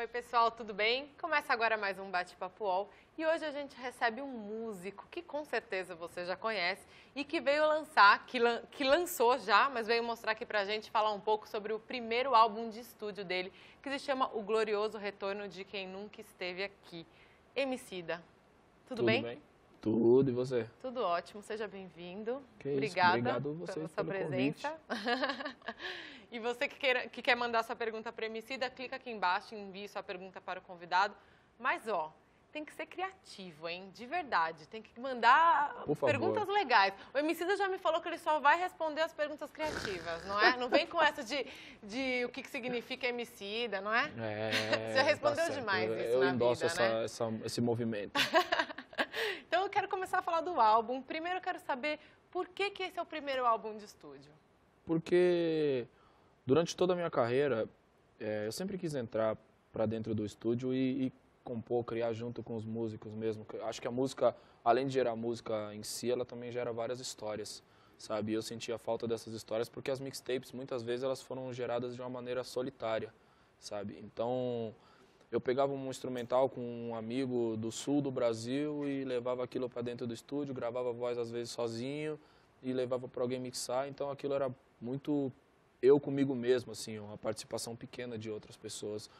Oi pessoal, tudo bem? Começa agora mais um Bate-Papo UOL e hoje a gente recebe um músico que com certeza você já conhece e que veio lançar, que lançou já, mas veio mostrar aqui pra gente falar um pouco sobre o primeiro álbum de estúdio dele, que se chama O Glorioso Retorno de Quem Nunca Esteve Aqui. Emicida, tudo bem? Tudo bem? Tudo, e você? Tudo ótimo, seja bem-vindo. Que isso, Obrigada obrigado você pela sua pelo presença. E você que quer mandar sua pergunta para a Emicida, clica aqui embaixo e envie sua pergunta para o convidado. Mas, ó, tem que ser criativo, hein? De verdade. Tem que mandar perguntas legais. O Emicida já me falou que ele só vai responder as perguntas criativas, não é? Não vem com essa de o que significa Emicida, não é? Você respondeu demais isso eu na endosso vida, né? esse movimento. Então eu quero começar a falar do álbum. Primeiro eu quero saber por que esse é o primeiro álbum de estúdio. Porque durante toda a minha carreira, eu sempre quis entrar para dentro do estúdio e compor, criar junto com os músicos mesmo. Acho que a música, além de gerar música em si, ela também gera várias histórias, sabe? E eu sentia falta dessas histórias porque as mixtapes, muitas vezes, elas foram geradas de uma maneira solitária, sabe? Então, eu pegava um instrumental com um amigo do sul do Brasil e levava aquilo para dentro do estúdio, gravava a voz às vezes sozinho e levava para alguém mixar. Então aquilo era muito eu comigo mesmo, assim, uma participação pequena de outras pessoas.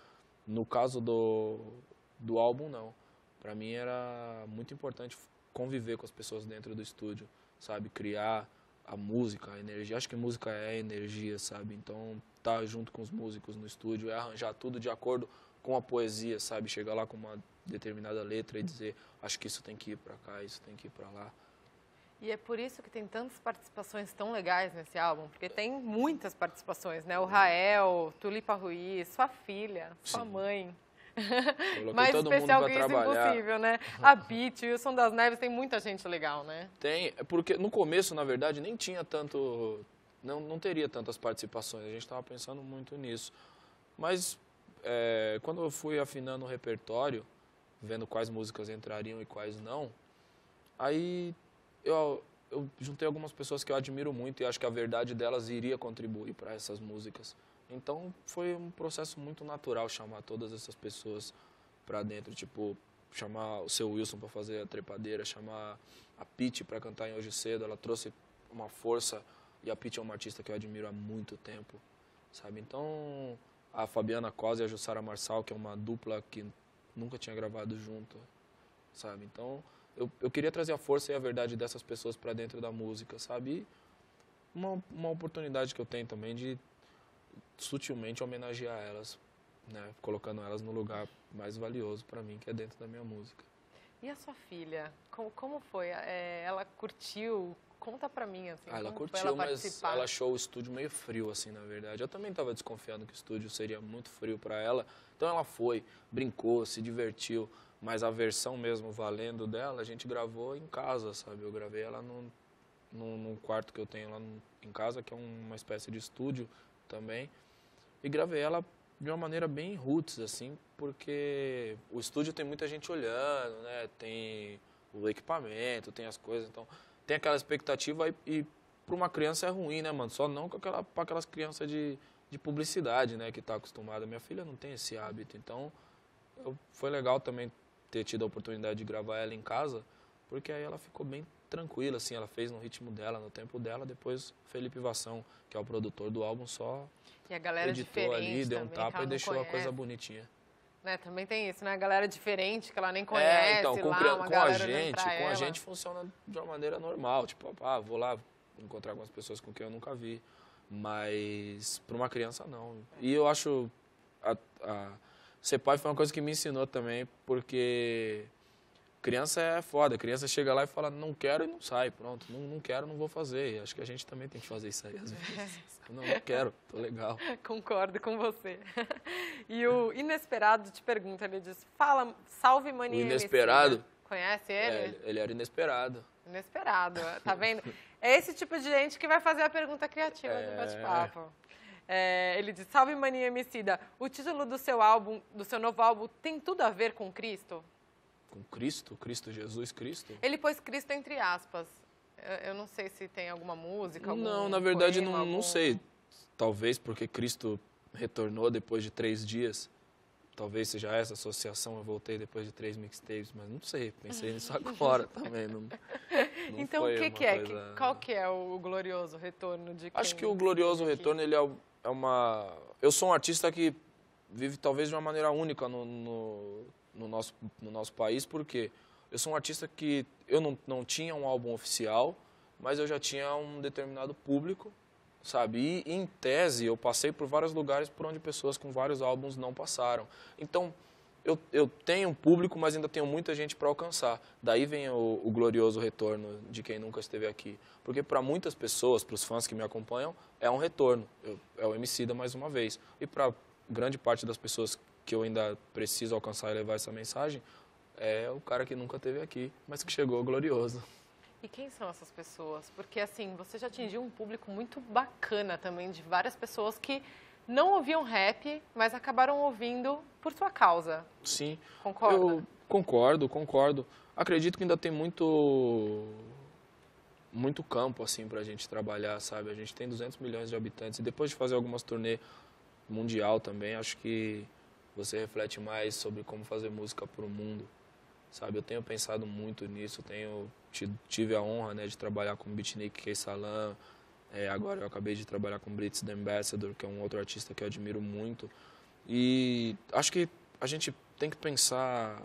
No caso do álbum, não. Para mim era muito importante conviver com as pessoas dentro do estúdio, sabe? Criar a música, a energia. Acho que música é energia, sabe? Então, estar junto com os músicos no estúdio é arranjar tudo de acordo com a poesia, sabe? Chegar lá com uma determinada letra e dizer, acho que isso tem que ir para cá, isso tem que ir para lá. E é por isso que tem tantas participações tão legais nesse álbum, porque tem muitas participações, né? O Rael, Tulipa Ruiz, sua filha, sua mãe. Mais especial que isso, impossível, né? A Pitty, o Wilson das Neves, tem muita gente legal, né? Tem, porque no começo, na verdade, nem tinha tanto, não teria tantas participações, a gente estava pensando muito nisso. Mas quando eu fui afinando o repertório, vendo quais músicas entrariam e quais não, aí eu juntei algumas pessoas que eu admiro muito e acho que a verdade delas iria contribuir para essas músicas. Então foi um processo muito natural chamar todas essas pessoas para dentro, tipo, chamar o seu Wilson para fazer a trepadeira, chamar a Pitty para cantar em Hoje Cedo, ela trouxe uma força e a Pitty é uma artista que eu admiro há muito tempo, sabe? Então a Fabiana Cosa e a Jussara Marçal, que é uma dupla que nunca tinha gravado junto, sabe? Então eu queria trazer a força e a verdade dessas pessoas para dentro da música, sabe? E uma oportunidade que eu tenho também de sutilmente homenagear elas, né? Colocando elas no lugar mais valioso para mim, que é dentro da minha música. E a sua filha? Como foi? Ela curtiu? Conta pra mim, assim. Ela curtiu, mas ela achou o estúdio meio frio, assim, na verdade. Eu também estava desconfiando que o estúdio seria muito frio para ela. Então ela foi, brincou, se divertiu. Mas a versão mesmo valendo dela, a gente gravou em casa, sabe? Eu gravei ela num quarto que eu tenho lá em casa, que é uma espécie de estúdio também. E gravei ela de uma maneira bem roots, assim, porque o estúdio tem muita gente olhando, né? Tem o equipamento, tem as coisas, então tem aquela expectativa e para uma criança é ruim, né, mano? Só não para aquelas crianças de publicidade, né, que tá acostumada. Minha filha não tem esse hábito, então foi legal também ter tido a oportunidade de gravar ela em casa, porque aí ela ficou bem tranquila, assim, ela fez no ritmo dela, no tempo dela. Depois Felipe Vassão, que é o produtor do álbum, só e a galera editou ali, deu um tapa e deixou a coisa bonitinha. Né, também tem isso, né? A galera diferente, que ela nem conhece, então, com a gente funciona de uma maneira normal, tipo, vou lá encontrar algumas pessoas com quem eu nunca vi, mas para uma criança não. E eu acho ser pai foi uma coisa que me ensinou também, porque criança é foda, criança chega lá e fala, não quero e não sai, pronto, não quero, não vou fazer. E acho que a gente também tem que fazer isso aí às vezes. Não quero, tô legal. Concordo com você. E o Inesperado te pergunta, ele diz, fala, salve Mania O Inesperado? Emicida. Conhece ele? Ele era inesperado. Inesperado, tá vendo? É esse tipo de gente que vai fazer a pergunta criativa do bate-papo. Ele diz, salve Mania Emicida, o título do seu novo álbum tem tudo a ver com Cristo? Com Cristo? Cristo Jesus, Cristo? Ele pôs Cristo entre aspas. Eu não sei se tem alguma música, algum Não, na verdade poema, não sei. Talvez porque Cristo retornou depois de 3 dias. talvez seja essa associação, eu voltei depois de 3 mixtapes, mas não sei, pensei nisso agora também, não Então, foi o que uma que é? coisa... Qual que é o glorioso retorno de quem Acho que o glorioso esteve aqui? retorno, ele é uma... Eu sou um artista que vive talvez de uma maneira única no nosso país, porque eu sou um artista que eu não tinha um álbum oficial, mas eu já tinha um determinado público, sabe? E, em tese, eu passei por vários lugares por onde pessoas com vários álbuns não passaram. Então, eu tenho um público, mas ainda tenho muita gente para alcançar. Daí vem o glorioso retorno de quem nunca esteve aqui. Porque para muitas pessoas, para os fãs que me acompanham, é um retorno. É o Emicida mais uma vez. E para grande parte das pessoas que eu ainda preciso alcançar e levar essa mensagem, é o cara que nunca esteve aqui, mas que chegou glorioso. E quem são essas pessoas? Porque, assim, você já atingiu um público muito bacana também, de várias pessoas que não ouviam rap, mas acabaram ouvindo por sua causa. Sim. Concorda? Eu concordo. Acredito que ainda tem muito campo, assim, pra gente trabalhar, sabe? A gente tem 200 milhões de habitantes e depois de fazer algumas turnê mundial também, acho que você reflete mais sobre como fazer música pro mundo, sabe? Eu tenho pensado muito nisso, tive a honra, né, de trabalhar com Beatnik, Kaysalan, agora eu acabei de trabalhar com Blitz The Ambassador, que é um outro artista que eu admiro muito. E acho que a gente tem que pensar...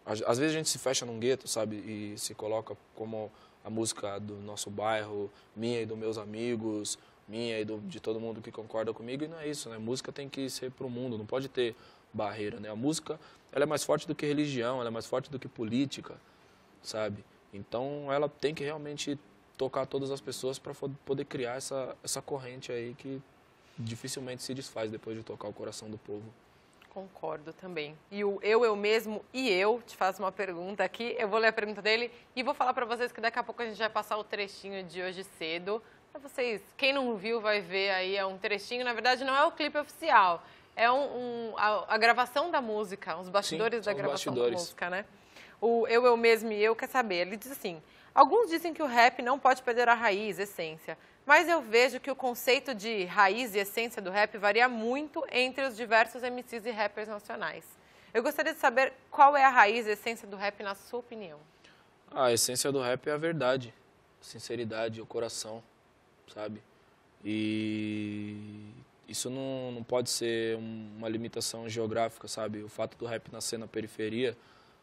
Às vezes a gente se fecha num gueto, sabe? E se coloca como a música do nosso bairro, minha e dos meus amigos, minha e de todo mundo que concorda comigo. E não é isso, né? Música tem que ser pro mundo, não pode ter barreira, né? A música, ela é mais forte do que religião, ela é mais forte do que política, sabe? Então ela tem que realmente tocar todas as pessoas para poder criar essa corrente aí que dificilmente se desfaz depois de tocar o coração do povo. Concordo também. E o eu mesmo e eu te faço uma pergunta aqui. Eu vou ler a pergunta dele e vou falar para vocês que daqui a pouco a gente vai passar o trechinho de hoje cedo. Para vocês, quem não viu vai ver aí, é um trechinho. Na verdade, não é o clipe oficial. É a gravação da música, os bastidores da gravação da música, né? O eu mesmo e eu quer saber. Ele diz assim: alguns dizem que o rap não pode perder a raiz, essência. Mas eu vejo que o conceito de raiz e essência do rap varia muito entre os diversos MCs e rappers nacionais. Eu gostaria de saber qual é a raiz e essência do rap na sua opinião. A essência do rap é a verdade, a sinceridade, o coração, sabe? E isso não pode ser uma limitação geográfica, sabe? O fato do rap nascer na periferia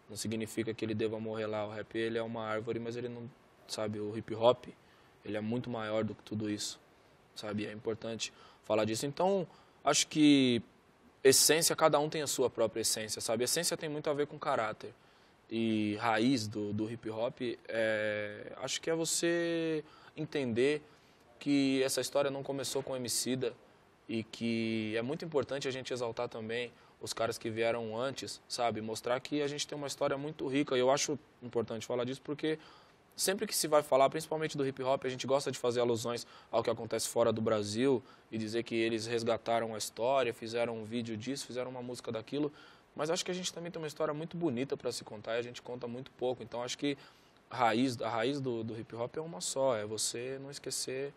não significa que ele deva morrer lá. O rap, ele é uma árvore, mas ele não, sabe? O hip hop, ele é muito maior do que tudo isso, sabe? É importante falar disso. Então, acho que essência, cada um tem a sua própria essência, sabe? Essência tem muito a ver com caráter. E raiz do hip hop, acho que é você entender que essa história não começou com o Emicida e que é muito importante a gente exaltar também os caras que vieram antes, sabe? Mostrar que a gente tem uma história muito rica. E eu acho importante falar disso porque sempre que se vai falar, principalmente do hip hop, a gente gosta de fazer alusões ao que acontece fora do Brasil e dizer que eles resgataram a história, fizeram um vídeo disso, fizeram uma música daquilo. Mas acho que a gente também tem uma história muito bonita para se contar e a gente conta muito pouco. Então acho que a raiz do hip hop é uma só, é você não esquecer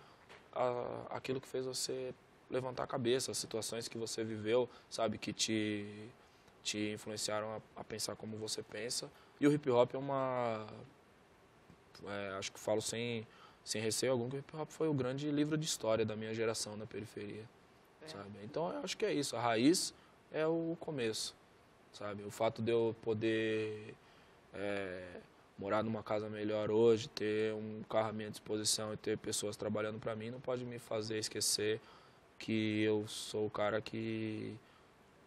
aquilo que fez você levantar a cabeça, as situações que você viveu, sabe, que te influenciaram a pensar como você pensa. E o hip hop acho que falo sem receio algum, que o hip hop foi o grande livro de história da minha geração na periferia, sabe? Então eu acho que é isso, a raiz é o começo, sabe? O fato de eu poder morar numa casa melhor hoje, ter um carro à minha disposição e ter pessoas trabalhando para mim não pode me fazer esquecer que eu sou o cara que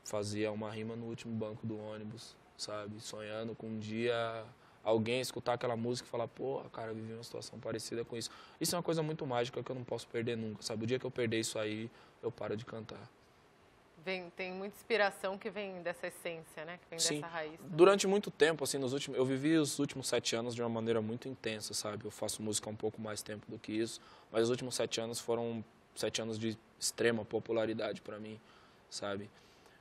fazia uma rima no último banco do ônibus, sabe? Sonhando com um dia alguém escutar aquela música e falar, pô, cara, eu vivi uma situação parecida com isso. Isso é uma coisa muito mágica que eu não posso perder nunca, sabe? O dia que eu perder isso aí, eu paro de cantar. Tem muita inspiração que vem dessa essência, né? Que vem Sim. dessa raiz. Durante muito tempo, assim, eu vivi os últimos 7 anos de uma maneira muito intensa, sabe? Eu faço música há um pouco mais tempo do que isso, mas os últimos 7 anos foram 7 anos de extrema popularidade para mim, sabe?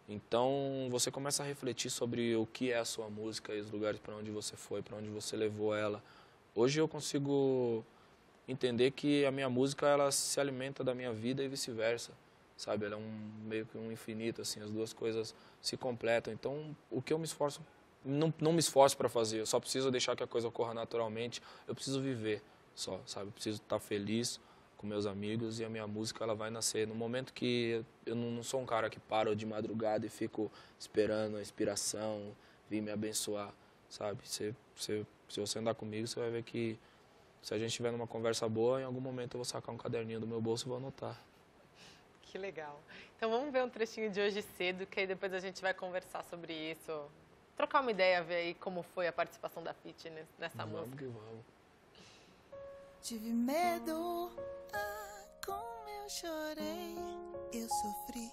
Então, você começa a refletir sobre o que é a sua música e os lugares para onde você foi, para onde você levou ela. Hoje eu consigo entender que a minha música, ela se alimenta da minha vida e vice-versa, sabe? Ela é meio que um infinito, assim, as duas coisas se completam. Então, o que eu me esforço, não me esforço para fazer, eu só preciso deixar que a coisa ocorra naturalmente, eu preciso viver só, sabe? Eu preciso estar feliz com meus amigos e a minha música ela vai nascer. No momento que eu não sou um cara que paro de madrugada e fico esperando a inspiração vir me abençoar, sabe? Se você andar comigo, você vai ver que se a gente estiver numa conversa boa, em algum momento eu vou sacar um caderninho do meu bolso e vou anotar. Que legal. Então vamos ver um trechinho de Hoje Cedo, que aí depois a gente vai conversar sobre isso, trocar uma ideia, ver aí como foi a participação da Pitty nessa música. Vamos que vamos. Tive medo, como eu chorei, eu sofri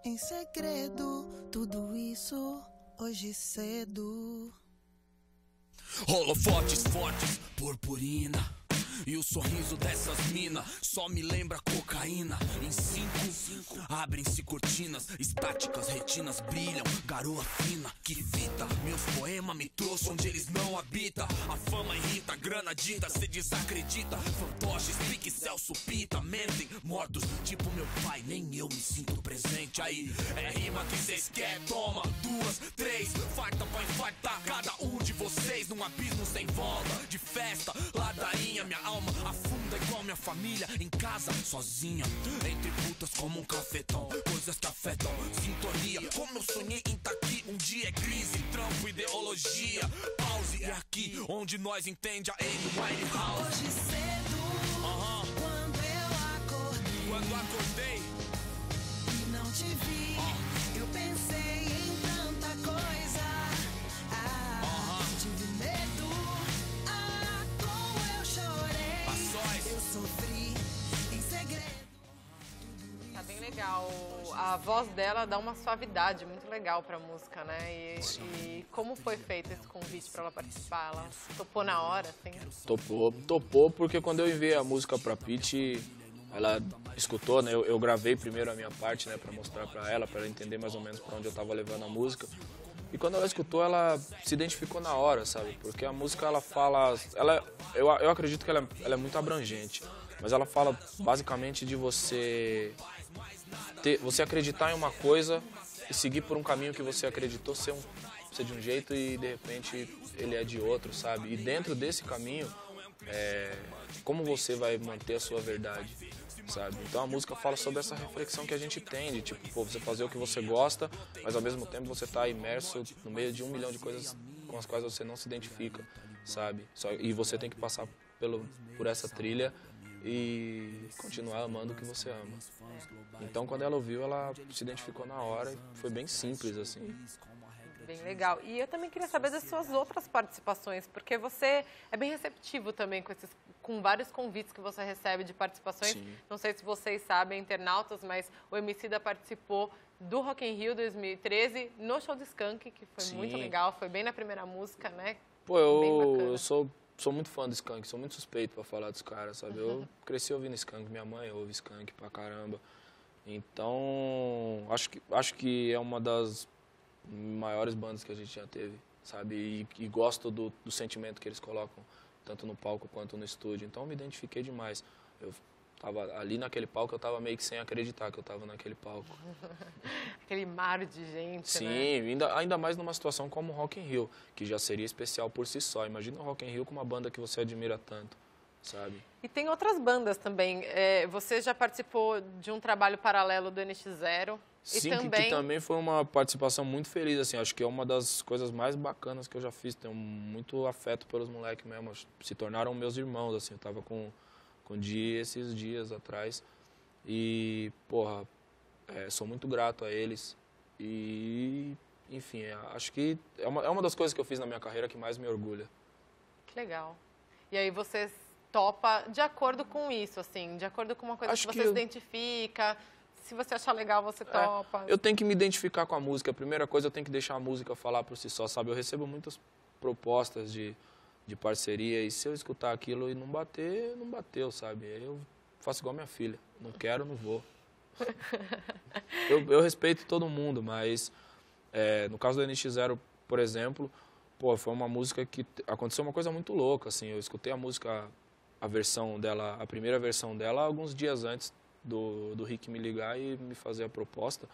em segredo, tudo isso hoje cedo. Holofotes fortes, purpurina. E o sorriso dessas minas só me lembra cocaína. Em 5, abrem-se cortinas, estáticas, retinas brilham, garoa fina. Que fita, meus poemas me trouxe onde eles não habitam. A fama irrita, a grana dita, cê desacredita. Fantoches, pique, Celso, pita, mentem, mortos, tipo meu pai, nem eu me sinto presente. Aí, é rima que cês quer, toma 2, 3, farta pra infartar cada um de vocês num abismo sem volta. De festa, ladainha, minha alma afunda igual minha família em casa, sozinha, entre putas como um cafetão, coisas que afetam, sintonia, como eu sonhei em tá aqui, um dia é crise, trampo, ideologia, pause, é aqui onde nós entende a Amy Winehouse. Hoje cedo, quando eu acordei e não te vi, eu pensei em tanta coisa. Tive medo, como eu chorei, eu sofri em segredo. Tá bem legal. A voz dela dá uma suavidade muito legal pra música, né? E como foi feito esse convite pra ela participar? Ela topou na hora, assim? Topou porque quando eu enviei a música pra Pitty, ela escutou, né? Eu gravei primeiro a minha parte, né? Pra mostrar pra ela entender mais ou menos pra onde eu tava levando a música. E quando ela escutou, ela se identificou na hora, sabe? Porque a música, ela fala... Eu acredito que ela é muito abrangente. Mas ela fala basicamente de você acreditar em uma coisa e seguir por um caminho que você acreditou ser de um jeito e de repente ele é de outro, sabe? E dentro desse caminho, como você vai manter a sua verdade, sabe? Então a música fala sobre essa reflexão que a gente tem, de tipo, pô, você fazer o que você gosta, mas ao mesmo tempo você tá imerso no meio de 1 milhão de coisas com as quais você não se identifica, sabe? E você tem que passar por essa trilha e continuar amando o que você ama. Então quando ela ouviu, ela se identificou na hora e foi bem simples, assim. Bem legal. E eu também queria saber das suas outras participações, porque você é bem receptivo também com vários convites que você recebe de participações. Sim. Não sei se vocês sabem, internautas, mas o Emicida participou do Rock in Rio 2013 no show do Skank, que foi Sim. muito legal, foi bem na primeira música, né? Pô, eu sou muito fã do Skank, sou muito suspeito pra falar dos caras, sabe? Eu cresci ouvindo Skank, minha mãe ouve Skank pra caramba. Então, acho que é uma das maiores bandas que a gente já teve, sabe? E gosto do sentimento que eles colocam, tanto no palco quanto no estúdio. Então, eu me identifiquei demais. Eu tava ali naquele palco, eu tava meio que sem acreditar que eu tava naquele palco. Aquele mar de gente, Sim, né? ainda mais numa situação como o Rock in Rio, que já seria especial por si só. Imagina o Rock in Rio com uma banda que você admira tanto, sabe? E tem outras bandas também. Você já participou de um trabalho paralelo do NX0. Sim, e também... que também foi uma participação muito feliz, assim, acho que é uma das coisas mais bacanas que eu já fiz, tenho muito afeto pelos moleques mesmo, se tornaram meus irmãos, assim, eu tava com o Di esses dias atrás e, porra, sou muito grato a eles e, enfim, acho que é uma das coisas que eu fiz na minha carreira que mais me orgulha. Que legal. E aí você topa de acordo com isso, assim, de acordo com uma coisa que você se identifica... Se você achar legal, você topa. Eu tenho que me identificar com a música. A primeira coisa, eu tenho que deixar a música falar por si só, sabe? Eu recebo muitas propostas de parceria e se eu escutar aquilo e não bater, não bateu, sabe? Eu faço igual minha filha. Não quero, não vou. Eu respeito todo mundo, mas no caso do NX0, por exemplo, pô, foi uma música que aconteceu uma coisa muito louca, assim. Eu escutei a música, a primeira versão dela, alguns dias antes do Rick me ligar e me fazer a proposta.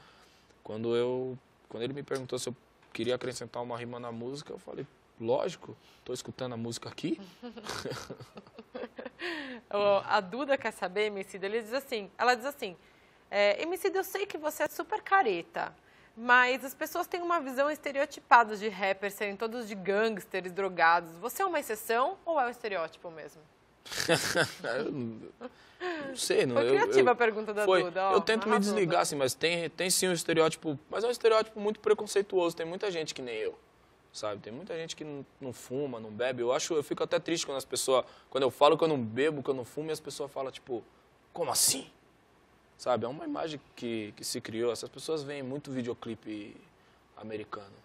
Quando ele me perguntou se eu queria acrescentar uma rima na música, eu falei, lógico, estou escutando a música aqui. A Duda quer saber, Emicida, ela diz assim, Emicida, eu sei que você é super careta, mas as pessoas têm uma visão estereotipada de rappers serem todos de gangsters, drogados. Você é uma exceção ou é um estereótipo mesmo? Não sei, não. Foi criativa a pergunta da Duda. Eu tento me desligar, assim, mas tem sim um estereótipo, mas é um estereótipo muito preconceituoso. Tem muita gente que nem eu, sabe? Tem muita gente que não fuma, não bebe. Eu fico até triste quando eu falo que eu não bebo, que eu não fumo, e as pessoas falam, tipo, como assim? Sabe? É uma imagem que se criou. Essas pessoas veem muito videoclipe americano.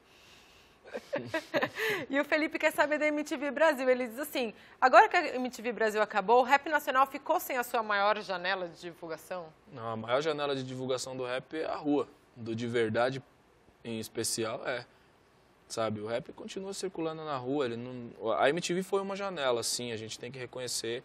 E o Felipe quer saber da MTV Brasil. Ele diz assim, agora que a MTV Brasil acabou, o rap nacional ficou sem a sua maior janela de divulgação? Não, a maior janela de divulgação do rap é a rua. Do de verdade, em especial, sabe? O rap continua circulando na rua. A MTV foi uma janela, sim, a gente tem que reconhecer.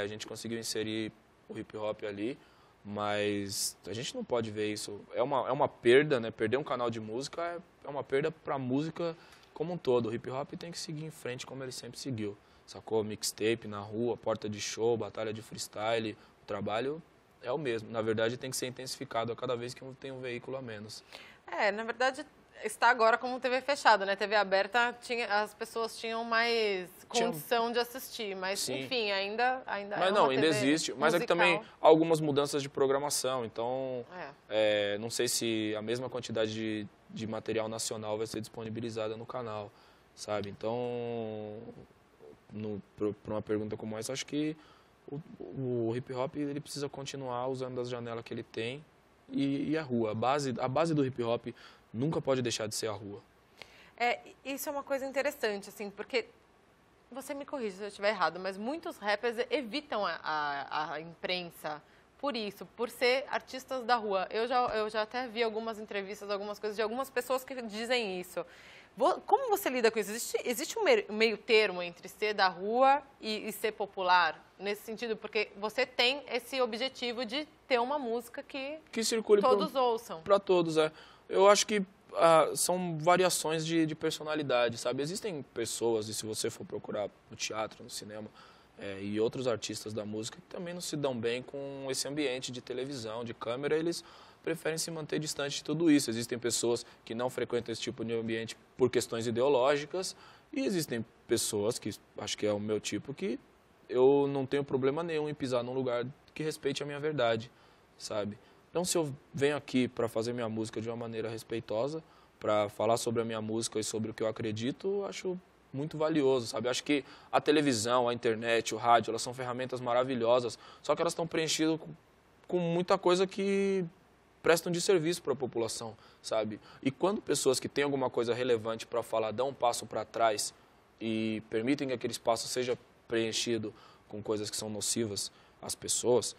A gente conseguiu inserir o hip hop ali, mas a gente não pode ver isso. É uma perda, né? Perder um canal de música é uma perda para a música como um todo. O hip hop tem que seguir em frente como ele sempre seguiu. Sacou? Mixtape na rua, porta de show, batalha de freestyle. O trabalho é o mesmo. Na verdade, tem que ser intensificado a cada vez que tem um veículo a menos. Na verdade, está agora como TV fechada, né? TV aberta, as pessoas tinham mais condição de assistir, mas sim. Enfim, ainda mas não, ainda existe. Mas aqui também há algumas mudanças de programação, então não sei se a mesma quantidade de material nacional vai ser disponibilizada no canal, sabe? Então, para uma pergunta como essa, acho que o hip hop ele precisa continuar usando as janelas que ele tem e a rua. A base do hip hop nunca pode deixar de ser a rua. Isso é uma coisa interessante, assim, porque, você me corrige se eu estiver errado, mas muitos rappers evitam a imprensa por isso, por ser artistas da rua. Eu já até vi algumas entrevistas, algumas coisas de algumas pessoas que dizem isso. Como você lida com isso? Existe um meio termo entre ser da rua e ser popular, nesse sentido? Porque você tem esse objetivo de ter uma música que circule todos ouçam. Para todos, Eu acho que são variações de personalidade, sabe? Existem pessoas, e se você for procurar no teatro, no cinema, e outros artistas da música que também não se dão bem com esse ambiente de televisão, de câmera, eles preferem se manter distante de tudo isso. Existem pessoas que não frequentam esse tipo de ambiente por questões ideológicas, e existem pessoas, que acho que é o meu tipo, que eu não tenho problema nenhum em pisar num lugar que respeite a minha verdade, sabe? Então, se eu venho aqui para fazer minha música de uma maneira respeitosa, para falar sobre a minha música e sobre o que eu acredito, eu acho muito valioso, sabe? Eu acho que a televisão, a internet, o rádio, elas são ferramentas maravilhosas, só que elas estão preenchidas com muita coisa que prestam de serviço para a população, sabe? E quando pessoas que têm alguma coisa relevante para falar dão um passo para trás e permitem que aquele espaço seja preenchido com coisas que são nocivas às pessoas,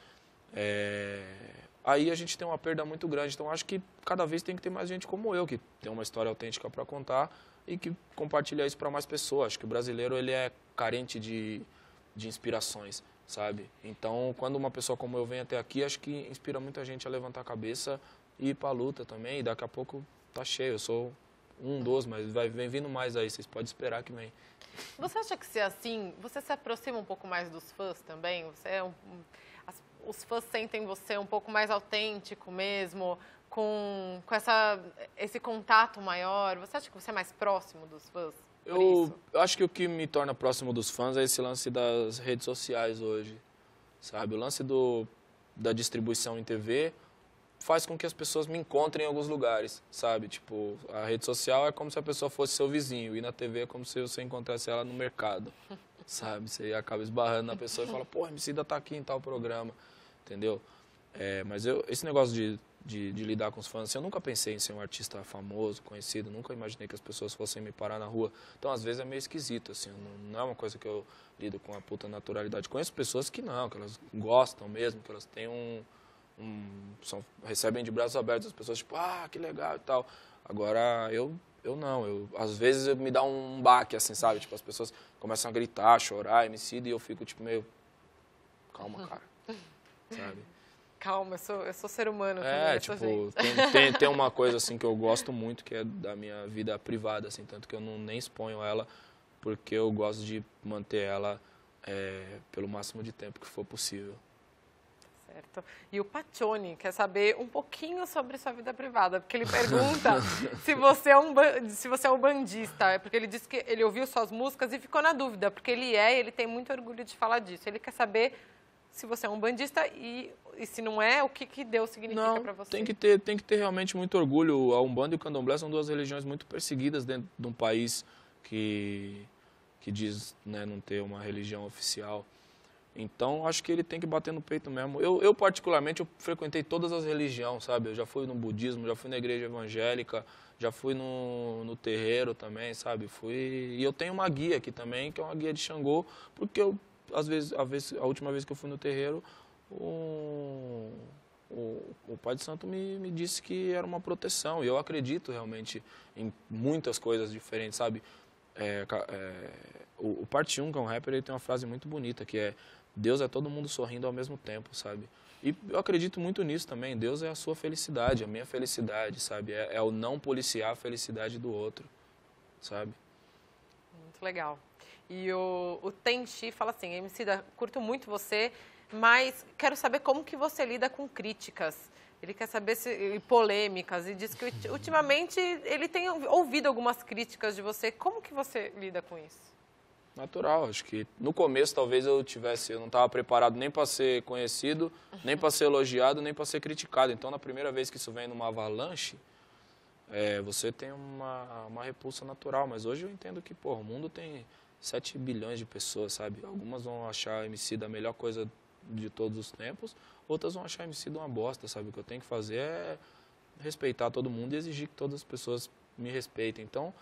aí a gente tem uma perda muito grande. Então, acho que cada vez tem que ter mais gente como eu, que tem uma história autêntica para contar e que compartilha isso para mais pessoas. Acho que o brasileiro ele é carente de inspirações, sabe? Então, quando uma pessoa como eu vem até aqui, acho que inspira muita gente a levantar a cabeça e ir para a luta também. E daqui a pouco tá cheio. Eu sou um dos, mas vem vindo mais aí. Vocês podem esperar que vem. Você acha que ser assim, você se aproxima um pouco mais dos fãs também? Você os fãs sentem você um pouco mais autêntico mesmo, com esse contato maior? Você acha que você é mais próximo dos fãs? Eu acho que o que me torna próximo dos fãs é esse lance das redes sociais hoje, sabe? O lance da distribuição em TV faz com que as pessoas me encontrem em alguns lugares, sabe? Tipo, a rede social é como se a pessoa fosse seu vizinho, e na TV é como se você encontrasse ela no mercado, sabe? Você acaba esbarrando na pessoa e fala, pô, a Emicida tá aqui em tal programa, entendeu? Mas esse negócio de lidar com os fãs, eu nunca pensei em ser um artista famoso, conhecido, nunca imaginei que as pessoas fossem me parar na rua. Então, às vezes, é meio esquisito, assim, não é uma coisa que eu lido com a puta naturalidade. Conheço pessoas que não, que elas gostam mesmo, que elas têm recebem de braços abertos as pessoas, tipo, que legal e tal. Agora, eu não, às vezes me dá um baque, assim, sabe? Tipo, as pessoas começam a gritar, chorar, Emicida, e eu fico, tipo, meio, calma, cara, sabe? Calma, eu sou ser humano também, eu sou tipo, gente. tem uma coisa assim que eu gosto muito, que é da minha vida privada, assim, tanto que eu nem exponho ela, porque eu gosto de manter ela pelo máximo de tempo que for possível. Certo. E o Paccioni quer saber um pouquinho sobre sua vida privada, porque ele pergunta se você é um bandista, porque ele disse que ele ouviu suas músicas e ficou na dúvida, porque ele tem muito orgulho de falar disso. Ele quer saber se você é um bandista e se não é, o que Deus significa para você. Tem que ter realmente muito orgulho. A Umbanda e o Candomblé são duas religiões muito perseguidas dentro de um país que diz, né, não ter uma religião oficial. Então, acho que ele tem que bater no peito mesmo. Eu particularmente, eu frequentei todas as religiões, sabe? Eu já fui no budismo, já fui na igreja evangélica, já fui no terreiro também, sabe? E eu tenho uma guia aqui também, que é uma guia de Xangô, porque a última vez que eu fui no terreiro, o Pai de Santo me disse que era uma proteção. E eu acredito realmente em muitas coisas diferentes, sabe? O Parte 1, que é um rapper, ele tem uma frase muito bonita, que é: Deus é todo mundo sorrindo ao mesmo tempo, sabe? E eu acredito muito nisso também. Deus é a sua felicidade, a minha felicidade, sabe? É o não policiar a felicidade do outro, sabe? Muito legal. E o Tenchi fala assim: Emicida, curto muito você, mas quero saber como que você lida com críticas. Ele quer saber polêmicas e diz que ultimamente ele tem ouvido algumas críticas de você. Como que você lida com isso? Natural, acho que no começo talvez eu não estava preparado nem para ser conhecido, nem para ser elogiado, nem para ser criticado. Então, na primeira vez que isso vem numa avalanche, você tem uma repulsa natural. Mas hoje eu entendo que, o mundo tem 7 bilhões de pessoas, sabe? Algumas vão achar Emicida a melhor coisa de todos os tempos, outras vão achar Emicida uma bosta, sabe? O que eu tenho que fazer é respeitar todo mundo e exigir que todas as pessoas me respeitem. Então,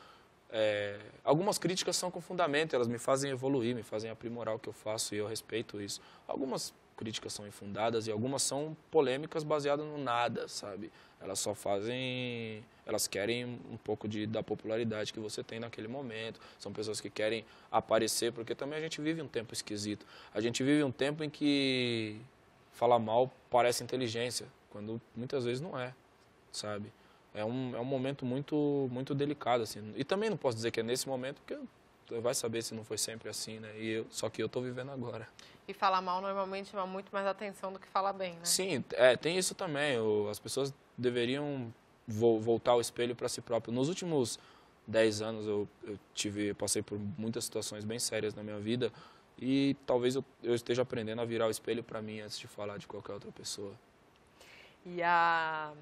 algumas críticas são com fundamento, elas me fazem evoluir, me fazem aprimorar o que eu faço e eu respeito isso. Algumas críticas são infundadas e algumas são polêmicas baseadas no nada, sabe? Elas querem um pouco da popularidade que você tem naquele momento. São pessoas que querem aparecer, porque também a gente vive um tempo esquisito. A gente vive um tempo em que falar mal parece inteligência, quando muitas vezes não é, sabe? É um momento muito, muito delicado, assim. E também não posso dizer que é nesse momento, porque você vai saber se não foi sempre assim, né? Só que eu estou vivendo agora. E falar mal normalmente chama muito mais atenção do que falar bem, né? Sim, tem isso também. As pessoas deveriam voltar ao espelho para si próprio. Nos últimos 10 anos eu passei por muitas situações bem sérias na minha vida e talvez eu esteja aprendendo a virar o espelho para mim antes de falar de qualquer outra pessoa. E a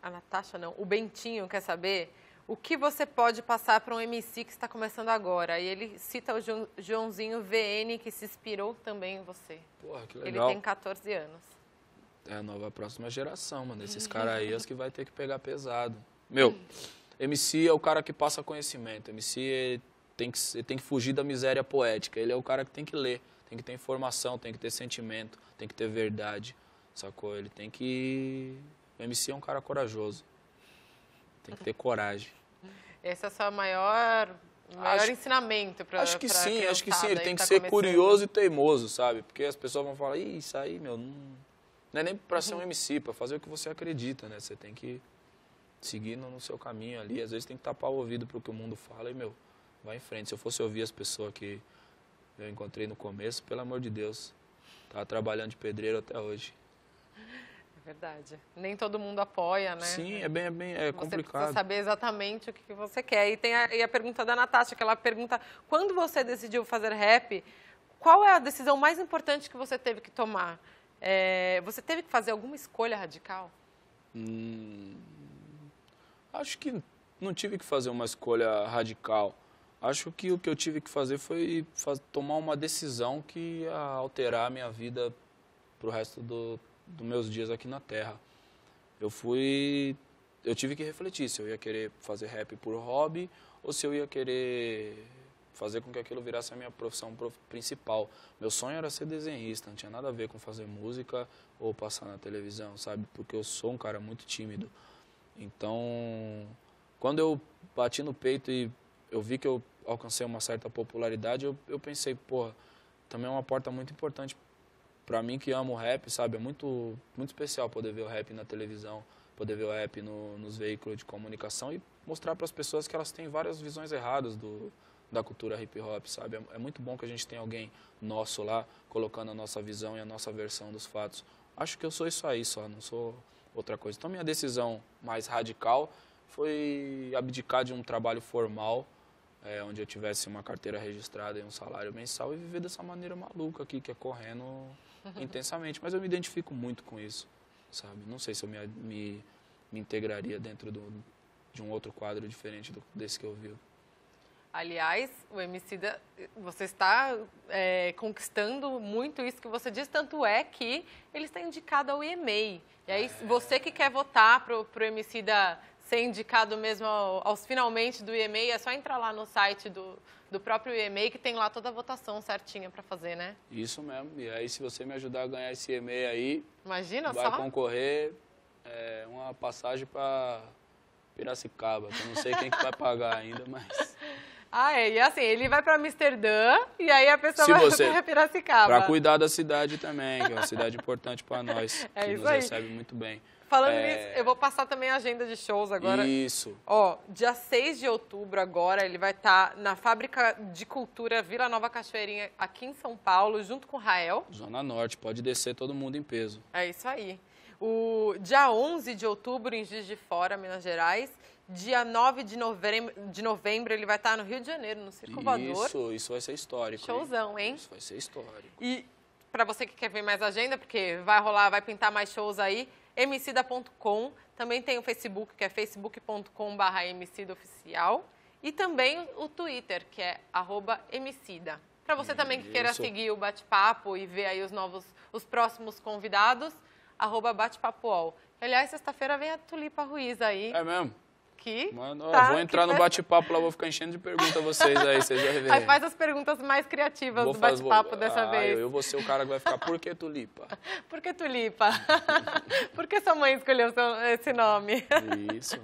Natasha, não, o Bentinho quer saber o que você pode passar para um MC que está começando agora. E ele cita o Joãozinho VN, que se inspirou também em você. Porra, que legal. Ele tem 14 anos. É a nova próxima geração, mano. Esses caras aí é os que vai ter que pegar pesado. Meu, MC é o cara que passa conhecimento. MC tem que fugir da miséria poética. Ele é o cara que tem que ler, tem que ter informação, tem que ter sentimento, tem que ter verdade, sacou? Ele tem que... O MC é um cara corajoso. Tem que ter coragem. Esse é o seu maior ensinamento para Acho que sim. Ele tem que ser curioso e teimoso, sabe? Porque as pessoas vão falar: isso aí, meu, não é nem para ser um MC, para fazer o que você acredita, né? Você tem que seguir no seu caminho ali. Às vezes tem que tapar o ouvido para o que o mundo fala e, meu, vai em frente. Se eu fosse ouvir as pessoas que eu encontrei no começo, pelo amor de Deus, tava trabalhando de pedreiro até hoje. Verdade. Nem todo mundo apoia, né? Sim, é complicado. Você precisa saber exatamente o que você quer. E tem a pergunta da Natasha, que ela pergunta: quando você decidiu fazer rap, qual é a decisão mais importante que você teve que tomar? Você teve que fazer alguma escolha radical? Acho que não tive que fazer uma escolha radical. Acho que o que eu tive que fazer foi tomar uma decisão que ia alterar a minha vida pro resto dos meus dias aqui na Terra. Eu tive que refletir se eu ia querer fazer rap por hobby ou se eu ia querer fazer com que aquilo virasse a minha profissão principal. Meu sonho era ser desenhista, não tinha nada a ver com fazer música ou passar na televisão, sabe? Porque eu sou um cara muito tímido. Então, quando eu bati no peito e eu vi que eu alcancei uma certa popularidade, eu pensei, porra, também é uma porta muito importante pra mim que amo o rap, sabe, é muito, muito especial poder ver o rap na televisão, poder ver o rap nos veículos de comunicação e mostrar para as pessoas que elas têm várias visões erradas da cultura hip hop, sabe? É muito bom que a gente tenha alguém nosso lá, colocando a nossa visão e a nossa versão dos fatos. Acho que eu sou isso aí só, não sou outra coisa. Então minha decisão mais radical foi abdicar de um trabalho formal, onde eu tivesse uma carteira registrada e um salário mensal e viver dessa maneira maluca aqui, que é correndo intensamente. Mas eu me identifico muito com isso, sabe? Não sei se eu me integraria dentro de um outro quadro diferente desse que eu vivo. Aliás, o Emicida, você está conquistando muito isso que você diz, tanto é que ele está indicado ao EMEI. E aí, você que quer votar para o Emicida ser indicado mesmo aos finalmente do EMEI, é só entrar lá no site do próprio EMEI, que tem lá toda a votação certinha para fazer, né? Isso mesmo. E aí, se você me ajudar a ganhar esse EMEI aí, imagina vai só concorrer uma passagem para Piracicaba, que eu não sei quem que vai pagar ainda, mas... E assim, ele vai para Amsterdã e aí a pessoa vai para Piracicaba. Para cuidar da cidade também, que é uma cidade importante para nós, que nos recebe muito bem. Falando nisso, eu vou passar também a agenda de shows agora. Isso. Dia 6 de outubro agora, ele vai estar na Fábrica de Cultura Vila Nova Cachoeirinha, aqui em São Paulo, junto com o Rael. Zona Norte, pode descer todo mundo em peso. É isso aí. O dia 11 de outubro, em Juiz de Fora, Minas Gerais. Dia 9 de novembro, ele vai estar no Rio de Janeiro, no Circo Voador. Isso vai ser histórico. Showzão, hein? Isso vai ser histórico. E para você que quer ver mais agenda, porque vai rolar, vai pintar mais shows aí, emicida.com. Também tem o Facebook, que é facebook.com/emicidaoficial. E também o Twitter, que é @emicida. Para você também que queira seguir o bate-papo e ver aí os próximos convidados, @batepapool. Aliás, sexta-feira vem a Tulipa Ruiz aí. É mesmo? Mano, vou entrar no bate-papo lá, vou ficar enchendo de perguntas a vocês aí, vocês vão ver. Aí faz as perguntas mais criativas do bate-papo dessa vez. Eu vou ser o cara que vai ficar, por que Tulipa? Por que Tulipa? Por que sua mãe escolheu esse nome? Isso.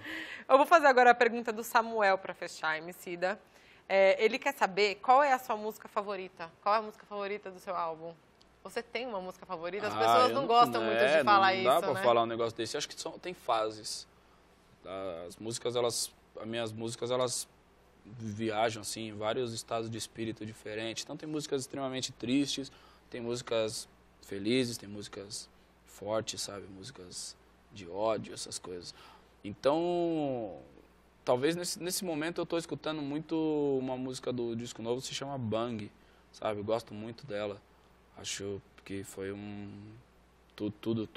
Eu vou fazer agora a pergunta do Samuel para fechar, Emicida. Ele quer saber qual é a sua música favorita. Qual é a música favorita do seu álbum? Você tem uma música favorita? As pessoas não gostam muito de falar isso, né? Não dá pra falar um negócio desse. Acho que tem fases. As minhas músicas, elas viajam, assim, em vários estados de espírito diferentes. Então, tem músicas extremamente tristes, tem músicas felizes, tem músicas fortes, sabe? Músicas de ódio, essas coisas. Então, talvez nesse momento eu tô escutando muito uma música do disco novo, se chama Bang, sabe? Eu gosto muito dela. Acho que foi tudo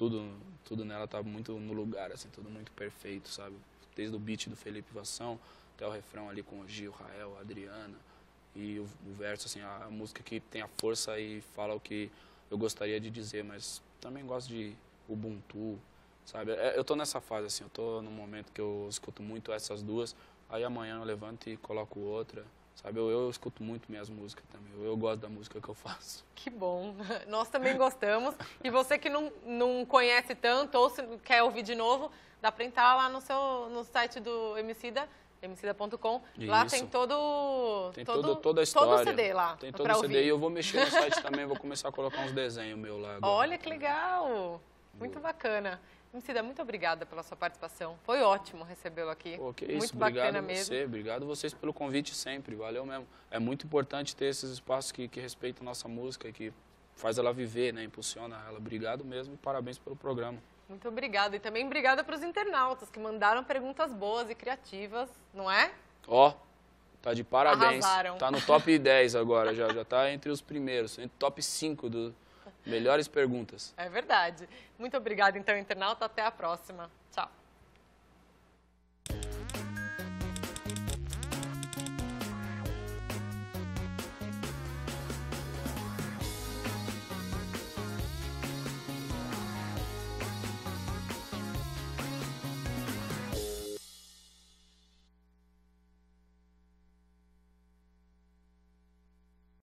nela tá muito no lugar, assim, tudo muito perfeito, sabe? Desde o beat do Felipe Vassão até o refrão ali com o Gil, Rael, a Adriana e o verso, assim, a música que tem a força e fala o que eu gostaria de dizer, mas também gosto de Ubuntu, sabe? Eu tô nessa fase, assim, eu tô num momento que eu escuto muito essas duas, aí amanhã eu levanto e coloco outra. Sabe, eu escuto muito minhas músicas também, eu gosto da música que eu faço. Que bom, nós também gostamos. E você que não conhece tanto ou se quer ouvir de novo, dá para entrar lá no site do Emicida, emicida.com. Lá tem toda a história. Todo o CD lá. Tem todo o CD e eu vou mexer no site também, vou começar a colocar uns desenhos meus lá agora. Olha que legal, muito bacana. Emicida, muito obrigada pela sua participação. Foi ótimo recebê-lo aqui. Pô, que isso, muito bacana mesmo. Obrigado vocês pelo convite sempre, valeu mesmo. É muito importante ter esses espaços que respeitam a nossa música, que faz ela viver, né, impulsiona ela. Obrigado mesmo e parabéns pelo programa. Muito obrigada. E também obrigada para os internautas que mandaram perguntas boas e criativas, não é? Tá de parabéns. Arrasaram. Tá no top 10 agora, já tá entre os primeiros, entre top 5 dos melhores perguntas. É verdade. Muito obrigada, então, internauta. Até a próxima. Tchau.